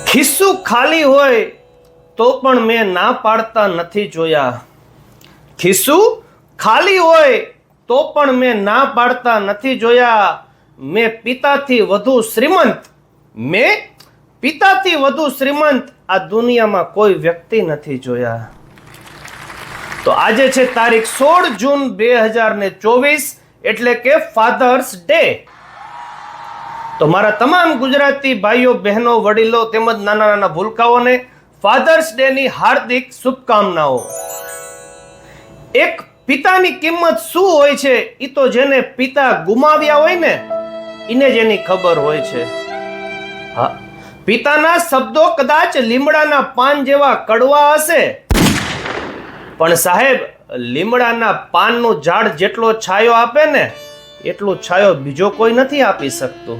ખિસ્સું ખાલી હોય તો પણ મેં ના પાડતા નથી જોયા. ખિસ્સું ખાલી હોય તો પણ મેં ના પાડતા નથી જોયા. મેં પિતાથી વધુ શ્રીમંત આ દુનિયામાં કોઈ વ્યક્તિ નથી જોયા. તો આજે છે તારીખ 16 જૂન 2024 એટલે કે ફાધર્સ ડે. તો મારા તમામ ગુજરાતી ભાઈઓ બહેનો વડીલો તેમજ નાના નાના ભૂલકાઓને ફાધર્સ ડે ની હાર્દિક શુભકામનાઓ. એક પિતાની કિંમત શું હોય છે એ તો જેને પિતા ગુમાવ્યા હોય ને એને જ એની ખબર હોય છે. હા, પિતાના શબ્દો કદાચ લીમડાના પાન જેવા કડવા હશે, પણ સાહેબ લીમડાના પાનનું ઝાડ જેટલો છાયો આપે ને એટલો છાયો બીજો કોઈ નથી આપી શકતો.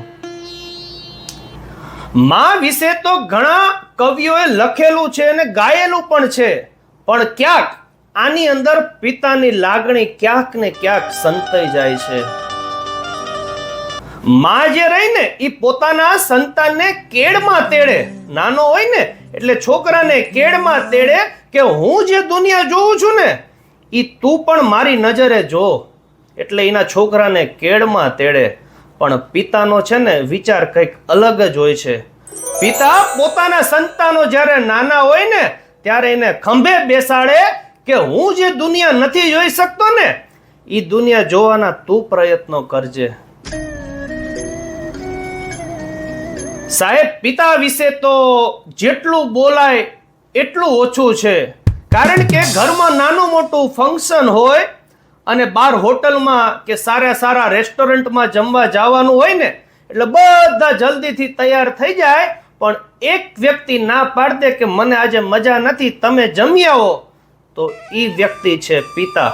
માં વિશે તો ઘણા કવિઓએ લખેલું છે અને ગાયેલું પણ છે, પણ ક્યાંક આની અંદર પિતાની લાગણી ક્યાંક ને ક્યાંક સંતાઈ જાય છે. માં જે રહી ને એ પોતાના સંતાનને કેડમાં તેડે. નાનો હોય ને એટલે છોકરાને કેડમાં તેડે કે હું જે દુનિયા જોઉં છું ને એ તું પણ મારી નજરે જો. એટલે એના છોકરાને કેડમાં તેડે. પણ પિતાનો છે ને વિચાર કંઈક અલગ જ હોય છે. પિતા પોતાના સંતાનો જ્યારે નાના હોય ને ત્યારે એને ખંભે બેસાડે કે હું જે દુનિયા નથી જોઈ શકતો ને એ દુનિયા જોવાના તું પ્રયત્નો કરજે. સાહેબ પિતા વિશે તો જેટલું બોલાય એટલું ઓછું છે. કારણ કે ઘરમાં નાનું મોટું ફંક્શન હોય અને બહાર હોટલમાં કે સારા રેસ્ટોરન્ટમાં જમવા જવાનું હોય ને એટલે બધા જલ્દીથી તૈયાર થઈ જાય, પણ એક વ્યક્તિ ના પાડ દે કે મને આજે મજા નથી, તમે જમી આવો, તો એ વ્યક્તિ છે પિતા.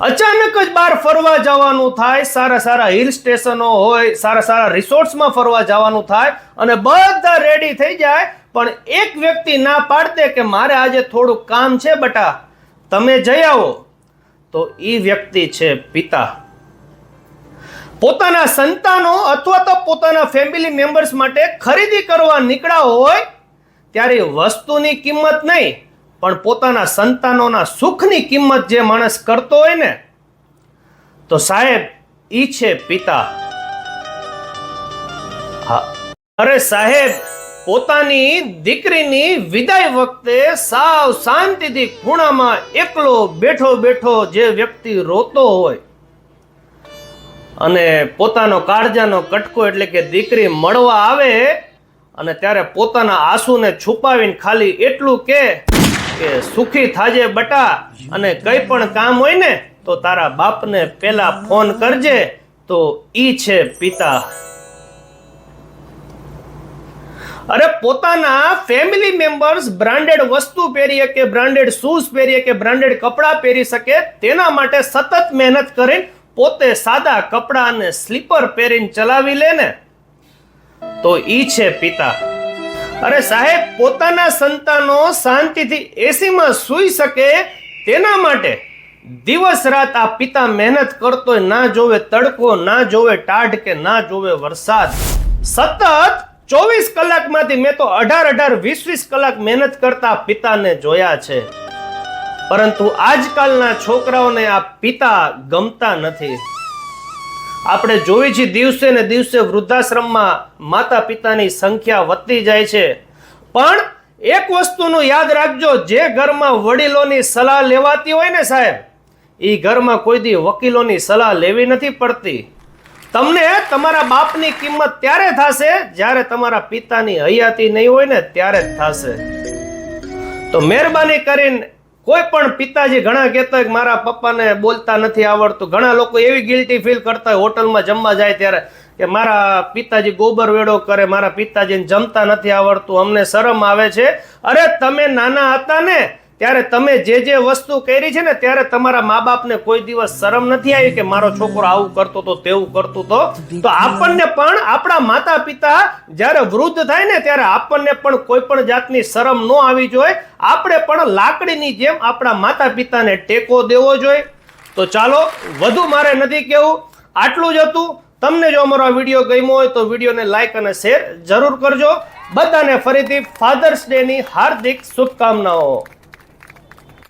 અચાનક જ બહાર ફરવા જવાનું થાય, સારા હિલ સ્ટેશનો હોય, સારા રિસોર્ટ્સમાં ફરવા જવાનું થાય અને બધા રેડી થઈ જાય, પણ એક વ્યક્તિ ના પાડ દે કે મારે આજે થોડું કામ છે બટા, તમે જઈ આવો, તો એ વ્યક્તિ છે પિતા. પોતાના સંતાનો અથવા તો પોતાના ફેમિલી મેમ્બર્સ માટે ખરીદી કરવા નીકળ્યા હોય ત્યારે વસ્તુની કિંમત નહીં પણ પોતાના સંતાનોના સુખની કિંમત જે માણસ કરતો હોય ને તો સાહેબ ઈ છે પિતા. હા, અરે સાહેબ પોતાની દીકરીની વિદાય વખતે સાવ શાંતિથી ખૂણામાં એકલો બેઠો જે વ્યક્તિ રોતો હોય અને પોતાનો કાળજાનો કટકો એટલે કે દીકરી મળવા આવે અને ત્યારે પોતાના આંસુને છુપાવીને ખાલી એટલું કે સુખી થાજે બટા અને કંઈ પણ કામ હોય ને તો તારા બાપને પેલા ફોન કરજે, તો ઈ છે પિતા. અરે પોતાના ફેમિલી મેમ્બર્સ બ્રાન્ડેડ વસ્તુ પહેરી શકે, બ્રાન્ડેડ શૂઝ પહેરી શકે, બ્રાન્ડેડ કપડાં પહેરી શકે તેના માટે સતત મહેનત કરીને પોતે સાદા કપડાં અને સ્લીપર પહેરીને ચલાવી લે ને તો ઈ છે પિતા. અરે સાહેબ પોતાના સંતાનો શાંતિથી એસીમાં સૂઈ શકે તેના માટે દિવસ રાત આ પિતા મહેનત કરતો, ના જોવે તડકો, ના જોવે ટાઢ કે ના જોવે વરસાદ, સતત 24 કલાકમાંથી મેં તો 18-20 કલાક મહેનત કરતા પિતાને જોયા છે. પરંતુ આજકાલના છોકરાઓને આ પિતા ગમતા નથી. આપણે જોઈએ છીએ દિવસે ને દિવસે વૃદ્ધાશ્રમમાં માતા પિતાની સંખ્યા વધતી જાય છે. પણ એક વસ્તુનું યાદ રાખજો, જે ઘરમાં વડીલોની સલાહ લેવાતી હોય ને સાહેબ એ ઘરમાં કોઈ દી વકીલોની સલાહ લેવી નથી પડતી. તમને તમારા બાપની કિંમત ત્યારે થશે જ્યારે તમારા પિતાની હયાતી નહીં હોય ને ત્યારે જ થશે. તો મહેરબાની કરીને કોઈ પણ પિતાજી ઘણા કહેતા હોય કે મારા પપ્પાને બોલતા નથી આવડતું, ઘણા લોકો એવી ગિલ્ટી ફીલ કરતા હોય હોટલમાં જમવા જાય ત્યારે કે મારા પિતાજી ગોબર વેડો કરે, મારા પિતાજીને જમતા નથી આવડતું, અમને શરમ આવે છે. અરે તમે નાના હતા ને ત્યારે તમે જે વસ્તુ કરી છે ને ત્યારે તમારા મા બાપને કોઈ દિવસ શરમ નથી આવી કે મારો છોકરો આવું કરતો તો તેવું કરતું તો આપણને પણ આપણા માતા પિતા જ્યારે વૃદ્ધ થાય ને ત્યારે આપણને પણ કોઈ પણ જાતની શરમ ન આવી જોઈએ. આપણે પણ લાકડીની જેમ આપણા માતા પિતાને ટેકો દેવો જોઈએ. તો ચાલો વધુ મારે નથી કહેવું, આટલું જ હતું. તમને જો અમારો આ વિડીયો ગમ્યો હોય તો વિડીયોને લાઈક અને શેર જરૂર કરજો. બધાને ફરીથી ફાધર્સ ડે ની હાર્દિક શુભકામનાઓ.